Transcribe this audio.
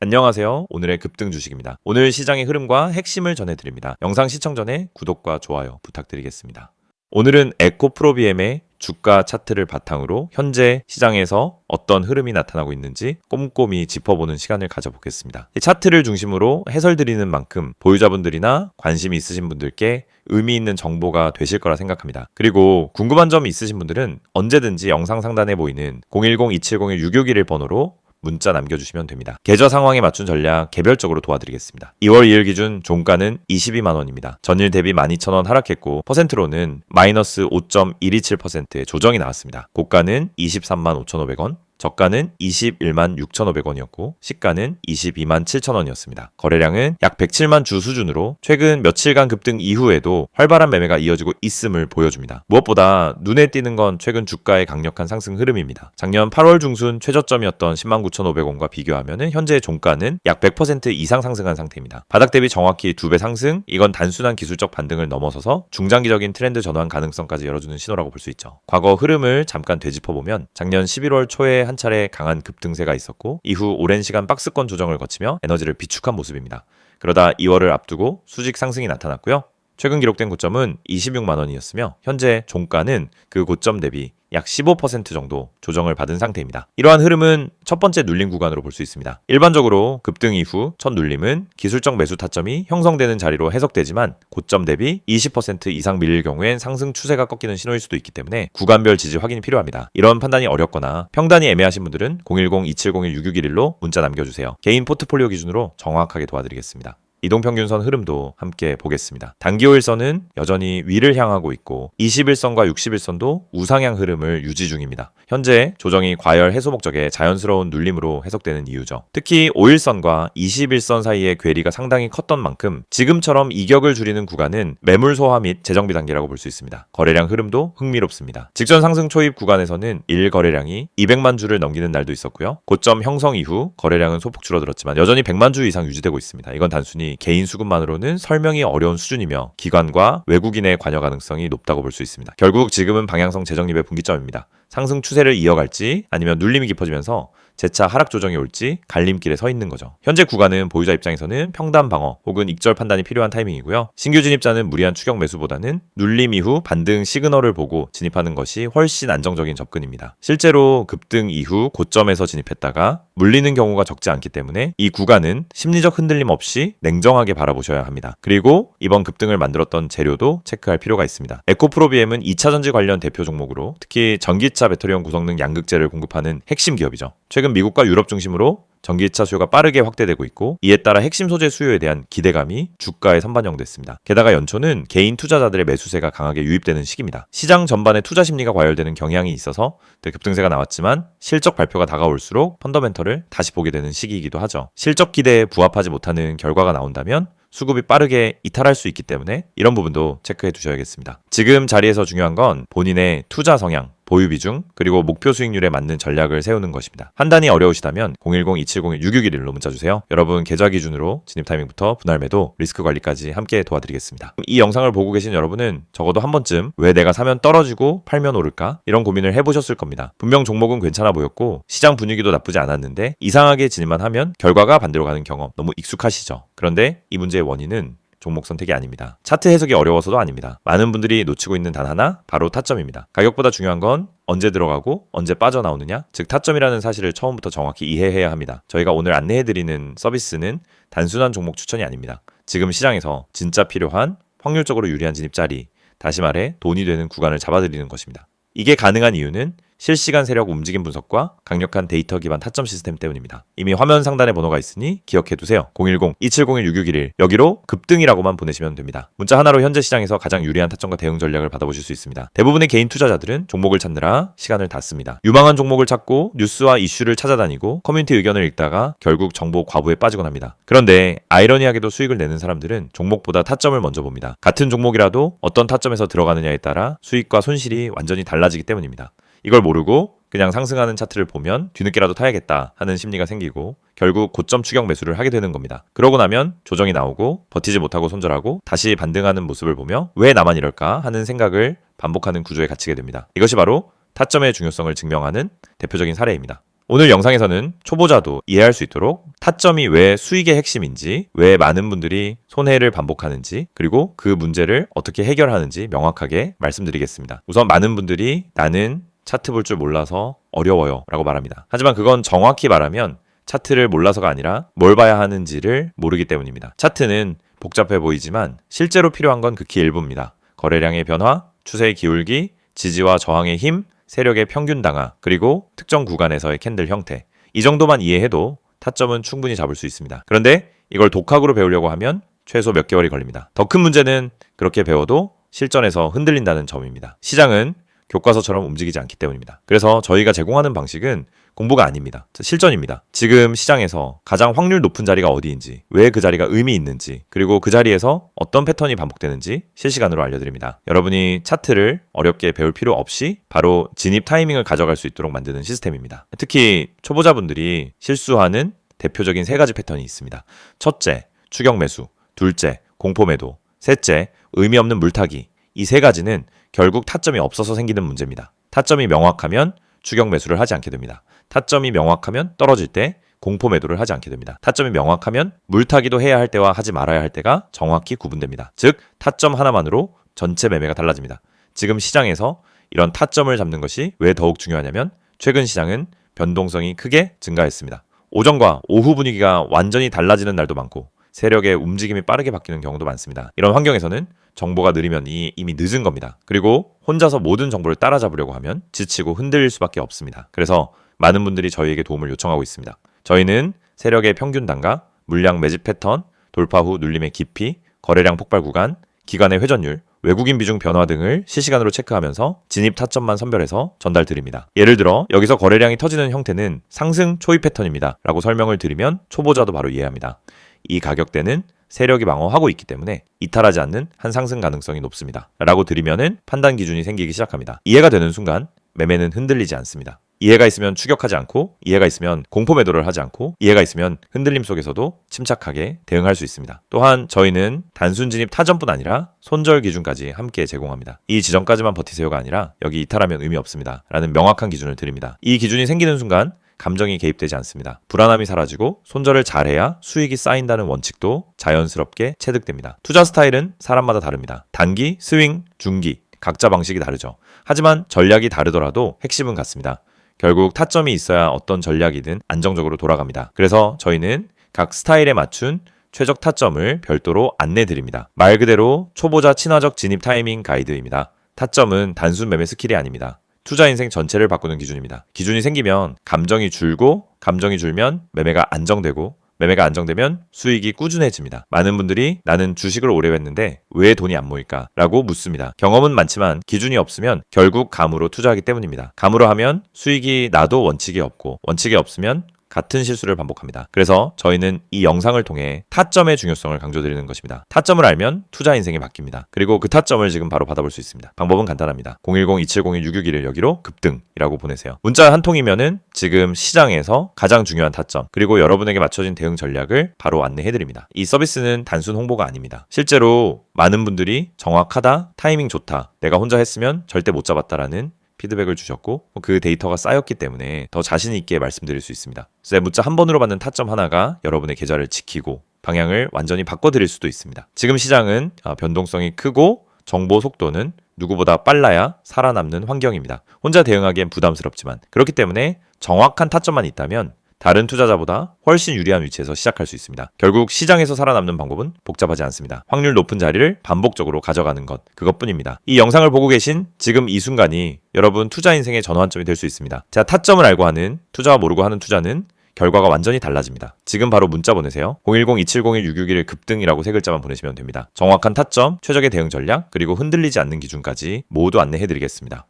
안녕하세요. 오늘의 급등 주식입니다. 오늘 시장의 흐름과 핵심을 전해드립니다. 영상 시청 전에 구독과 좋아요 부탁드리겠습니다. 오늘은 에코프로비엠의 주가 차트를 바탕으로 현재 시장에서 어떤 흐름이 나타나고 있는지 꼼꼼히 짚어보는 시간을 가져보겠습니다. 이 차트를 중심으로 해설드리는 만큼 보유자분들이나 관심이 있으신 분들께 의미 있는 정보가 되실 거라 생각합니다. 그리고 궁금한 점이 있으신 분들은 언제든지 영상 상단에 보이는 010-2701-661 번호로 문자 남겨주시면 됩니다. 계좌 상황에 맞춘 전략 개별적으로 도와드리겠습니다. 2월 2일 기준 종가는 22만원입니다. 전일 대비 12,000원 하락했고 퍼센트로는 마이너스 5.127%의 조정이 나왔습니다. 고가는 23만 5,500원, 저가는 21만 6,500원이었고 시가는 22만 7,000원이었습니다. 거래량은 약 107만 주 수준으로 최근 며칠간 급등 이후에도 활발한 매매가 이어지고 있음을 보여줍니다. 무엇보다 눈에 띄는 건 최근 주가의 강력한 상승 흐름입니다. 작년 8월 중순 최저점이었던 10만 9,500원과 비교하면 현재 종가는 약 100% 이상 상승한 상태입니다. 바닥 대비 정확히 2배 상승, 이건 단순한 기술적 반등을 넘어서서 중장기적인 트렌드 전환 가능성까지 열어주는 신호라고 볼 수 있죠. 과거 흐름을 잠깐 되짚어보면 작년 11월 초에 한 차례 강한 급등세가 있었고 이후 오랜 시간 박스권 조정을 거치며 에너지를 비축한 모습입니다. 그러다 2월을 앞두고 수직 상승이 나타났고요. 최근 기록된 고점은 26만원이었으며 현재 종가는 그 고점 대비 약 15% 정도 조정을 받은 상태입니다. 이러한 흐름은 첫 번째 눌림 구간으로 볼 수 있습니다. 일반적으로 급등 이후 첫 눌림은 기술적 매수 타점이 형성되는 자리로 해석되지만 고점 대비 20% 이상 밀릴 경우엔 상승 추세가 꺾이는 신호일 수도 있기 때문에 구간별 지지 확인이 필요합니다. 이런 판단이 어렵거나 평단이 애매하신 분들은 010-2701-661로 문자 남겨주세요. 개인 포트폴리오 기준으로 정확하게 도와드리겠습니다. 이동평균선 흐름도 함께 보겠습니다. 단기 5일선은 여전히 위를 향하고 있고 21선과 60일선도 우상향 흐름을 유지 중입니다. 현재 조정이 과열 해소 목적의 자연스러운 눌림으로 해석되는 이유죠. 특히 5일선과 21선 사이의 괴리가 상당히 컸던 만큼 지금처럼 이격을 줄이는 구간은 매물 소화 및 재정비 단계라고 볼 수 있습니다. 거래량 흐름도 흥미롭습니다. 직전 상승 초입 구간에서는 1거래량이 200만 주를 넘기는 날도 있었고요. 고점 형성 이후 거래량은 소폭 줄어들었지만 여전히 100만 주 이상 유지되고 있습니다. 이건 단순히 개인 수급만으로는 설명이 어려운 수준이며 기관과 외국인의 관여 가능성이 높다고 볼 수 있습니다. 결국 지금은 방향성 재정립의 분기점입니다. 상승 추세를 이어갈지 아니면 눌림이 깊어지면서 재차 하락 조정이 올지 갈림길에 서 있는 거죠. 현재 구간은 보유자 입장에서는 평단 방어 혹은 익절 판단이 필요한 타이밍이고요. 신규 진입자는 무리한 추격 매수보다는 눌림 이후 반등 시그널을 보고 진입하는 것이 훨씬 안정적인 접근입니다. 실제로 급등 이후 고점에서 진입했다가 물리는 경우가 적지 않기 때문에 이 구간은 심리적 흔들림 없이 냉정하게 바라보셔야 합니다. 그리고 이번 급등을 만들었던 재료도 체크할 필요가 있습니다. 에코프로비엠은 2차전지 관련 대표 종목으로 특히 전기차 배터리용 구성능 양극재를 공급하는 핵심 기업이죠. 최근 미국과 유럽 중심으로 전기차 수요가 빠르게 확대되고 있고 이에 따라 핵심 소재 수요에 대한 기대감이 주가에 선반영됐습니다. 게다가 연초는 개인 투자자들의 매수세가 강하게 유입되는 시기입니다. 시장 전반에 투자 심리가 과열되는 경향이 있어서 급등세가 나왔지만 실적 발표가 다가올수록 펀더멘털을 다시 보게 되는 시기이기도 하죠. 실적 기대에 부합하지 못하는 결과가 나온다면 수급이 빠르게 이탈할 수 있기 때문에 이런 부분도 체크해 두셔야겠습니다. 지금 자리에서 중요한 건 본인의 투자 성향, 보유 비중, 그리고 목표 수익률에 맞는 전략을 세우는 것입니다. 판단이 어려우시다면 010-2701-661로 문자 주세요. 여러분 계좌 기준으로 진입 타이밍부터 분할 매도, 리스크 관리까지 함께 도와드리겠습니다. 이 영상을 보고 계신 여러분은 적어도 한 번쯤 왜 내가 사면 떨어지고 팔면 오를까? 이런 고민을 해보셨을 겁니다. 분명 종목은 괜찮아 보였고 시장 분위기도 나쁘지 않았는데 이상하게 진입만 하면 결과가 반대로 가는 경험 너무 익숙하시죠? 그런데 이 문제의 원인은 종목 선택이 아닙니다. 차트 해석이 어려워서도 아닙니다. 많은 분들이 놓치고 있는 단 하나, 바로 타점입니다. 가격보다 중요한 건 언제 들어가고 언제 빠져나오느냐, 즉 타점이라는 사실을 처음부터 정확히 이해해야 합니다. 저희가 오늘 안내해드리는 서비스는 단순한 종목 추천이 아닙니다. 지금 시장에서 진짜 필요한 확률적으로 유리한 진입 자리, 다시 말해 돈이 되는 구간을 잡아드리는 것입니다. 이게 가능한 이유는 실시간 세력 움직임 분석과 강력한 데이터 기반 타점 시스템 때문입니다. 이미 화면 상단에 번호가 있으니 기억해두세요. 010-2701-6611 여기로 급등이라고만 보내시면 됩니다. 문자 하나로 현재 시장에서 가장 유리한 타점과 대응 전략을 받아보실 수 있습니다. 대부분의 개인 투자자들은 종목을 찾느라 시간을 다 씁니다. 유망한 종목을 찾고 뉴스와 이슈를 찾아다니고 커뮤니티 의견을 읽다가 결국 정보 과부에 빠지곤 합니다. 그런데 아이러니하게도 수익을 내는 사람들은 종목보다 타점을 먼저 봅니다. 같은 종목이라도 어떤 타점에서 들어가느냐에 따라 수익과 손실이 완전히 달라지기 때문입니다. 이걸 모르고 그냥 상승하는 차트를 보면 뒤늦게라도 타야겠다 하는 심리가 생기고 결국 고점 추격 매수를 하게 되는 겁니다. 그러고 나면 조정이 나오고 버티지 못하고 손절하고 다시 반등하는 모습을 보며 왜 나만 이럴까 하는 생각을 반복하는 구조에 갇히게 됩니다. 이것이 바로 타점의 중요성을 증명하는 대표적인 사례입니다. 오늘 영상에서는 초보자도 이해할 수 있도록 타점이 왜 수익의 핵심인지, 왜 많은 분들이 손해를 반복하는지, 그리고 그 문제를 어떻게 해결하는지 명확하게 말씀드리겠습니다. 우선 많은 분들이 나는 차트 볼 줄 몰라서 어려워요 라고 말합니다. 하지만 그건 정확히 말하면 차트를 몰라서가 아니라 뭘 봐야 하는지를 모르기 때문입니다. 차트는 복잡해 보이지만 실제로 필요한 건 극히 일부입니다. 거래량의 변화, 추세의 기울기, 지지와 저항의 힘, 세력의 평균 당하, 그리고 특정 구간에서의 캔들 형태. 이 정도만 이해해도 타점은 충분히 잡을 수 있습니다. 그런데 이걸 독학으로 배우려고 하면 최소 몇 개월이 걸립니다. 더 큰 문제는 그렇게 배워도 실전에서 흔들린다는 점입니다. 시장은 교과서처럼 움직이지 않기 때문입니다. 그래서 저희가 제공하는 방식은 공부가 아닙니다. 실전입니다. 지금 시장에서 가장 확률 높은 자리가 어디인지, 왜 그 자리가 의미 있는지, 그리고 그 자리에서 어떤 패턴이 반복되는지 실시간으로 알려드립니다. 여러분이 차트를 어렵게 배울 필요 없이 바로 진입 타이밍을 가져갈 수 있도록 만드는 시스템입니다. 특히 초보자분들이 실수하는 대표적인 3가지 패턴이 있습니다. 첫째, 추격 매수. 둘째, 공포 매도. 셋째, 의미 없는 물타기. 이 3가지는 결국 타점이 없어서 생기는 문제입니다. 타점이 명확하면 추격 매수를 하지 않게 됩니다. 타점이 명확하면 떨어질 때 공포 매도를 하지 않게 됩니다. 타점이 명확하면 물타기도 해야 할 때와 하지 말아야 할 때가 정확히 구분됩니다. 즉, 타점 하나만으로 전체 매매가 달라집니다. 지금 시장에서 이런 타점을 잡는 것이 왜 더욱 중요하냐면 최근 시장은 변동성이 크게 증가했습니다. 오전과 오후 분위기가 완전히 달라지는 날도 많고 세력의 움직임이 빠르게 바뀌는 경우도 많습니다. 이런 환경에서는 정보가 느리면 이미 늦은 겁니다. 그리고 혼자서 모든 정보를 따라잡으려고 하면 지치고 흔들릴 수밖에 없습니다. 그래서 많은 분들이 저희에게 도움을 요청하고 있습니다. 저희는 세력의 평균 단가, 물량 매집 패턴, 돌파 후 눌림의 깊이, 거래량 폭발 구간, 기간의 회전율, 외국인 비중 변화 등을 실시간으로 체크하면서 진입 타점만 선별해서 전달드립니다. 예를 들어 여기서 거래량이 터지는 형태는 상승 초입 패턴입니다 라고 설명을 드리면 초보자도 바로 이해합니다. 이 가격대는 세력이 방어하고 있기 때문에 이탈하지 않는 한 상승 가능성이 높습니다 라고 드리면은 판단 기준이 생기기 시작합니다. 이해가 되는 순간 매매는 흔들리지 않습니다. 이해가 있으면 추격하지 않고, 이해가 있으면 공포 매도를 하지 않고, 이해가 있으면 흔들림 속에서도 침착하게 대응할 수 있습니다. 또한 저희는 단순 진입 타점뿐 아니라 손절 기준까지 함께 제공합니다. 이 지점까지만 버티세요가 아니라 여기 이탈하면 의미 없습니다 라는 명확한 기준을 드립니다. 이 기준이 생기는 순간 감정이 개입되지 않습니다. 불안함이 사라지고 손절을 잘해야 수익이 쌓인다는 원칙도 자연스럽게 체득됩니다. 투자 스타일은 사람마다 다릅니다. 단기, 스윙, 중기 각자 방식이 다르죠. 하지만 전략이 다르더라도 핵심은 같습니다. 결국 타점이 있어야 어떤 전략이든 안정적으로 돌아갑니다. 그래서 저희는 각 스타일에 맞춘 최적 타점을 별도로 안내드립니다. 말 그대로 초보자 친화적 진입 타이밍 가이드입니다. 타점은 단순 매매 스킬이 아닙니다. 투자 인생 전체를 바꾸는 기준입니다. 기준이 생기면 감정이 줄고, 감정이 줄면 매매가 안정되고, 매매가 안정되면 수익이 꾸준해집니다. 많은 분들이 나는 주식을 오래 했는데 왜 돈이 안 모일까? 라고 묻습니다. 경험은 많지만 기준이 없으면 결국 감으로 투자하기 때문입니다. 감으로 하면 수익이 나도 원칙이 없고, 원칙이 없으면 같은 실수를 반복합니다. 그래서 저희는 이 영상을 통해 타점의 중요성을 강조드리는 것입니다. 타점을 알면 투자 인생이 바뀝니다. 그리고 그 타점을 지금 바로 받아볼 수 있습니다. 방법은 간단합니다. 010-2701-661을 여기로 급등이라고 보내세요. 문자 한 통이면은 지금 시장에서 가장 중요한 타점, 그리고 여러분에게 맞춰진 대응 전략을 바로 안내해드립니다. 이 서비스는 단순 홍보가 아닙니다. 실제로 많은 분들이 정확하다, 타이밍 좋다, 내가 혼자 했으면 절대 못 잡았다라는 피드백을 주셨고 그 데이터가 쌓였기 때문에 더 자신 있게 말씀드릴 수 있습니다. 그래서 문자 한 번으로 받는 타점 하나가 여러분의 계좌를 지키고 방향을 완전히 바꿔드릴 수도 있습니다. 지금 시장은 변동성이 크고 정보 속도는 누구보다 빨라야 살아남는 환경입니다. 혼자 대응하기엔 부담스럽지만 그렇기 때문에 정확한 타점만 있다면 다른 투자자보다 훨씬 유리한 위치에서 시작할 수 있습니다. 결국 시장에서 살아남는 방법은 복잡하지 않습니다. 확률 높은 자리를 반복적으로 가져가는 것, 그것뿐입니다. 이 영상을 보고 계신 지금 이 순간이 여러분 투자 인생의 전환점이 될 수 있습니다. 자, 타점을 알고 하는, 투자와 모르고 하는 투자는 결과가 완전히 달라집니다. 지금 바로 문자 보내세요. 010-2701-661 급등이라고 3글자만 보내시면 됩니다. 정확한 타점, 최적의 대응 전략, 그리고 흔들리지 않는 기준까지 모두 안내해드리겠습니다.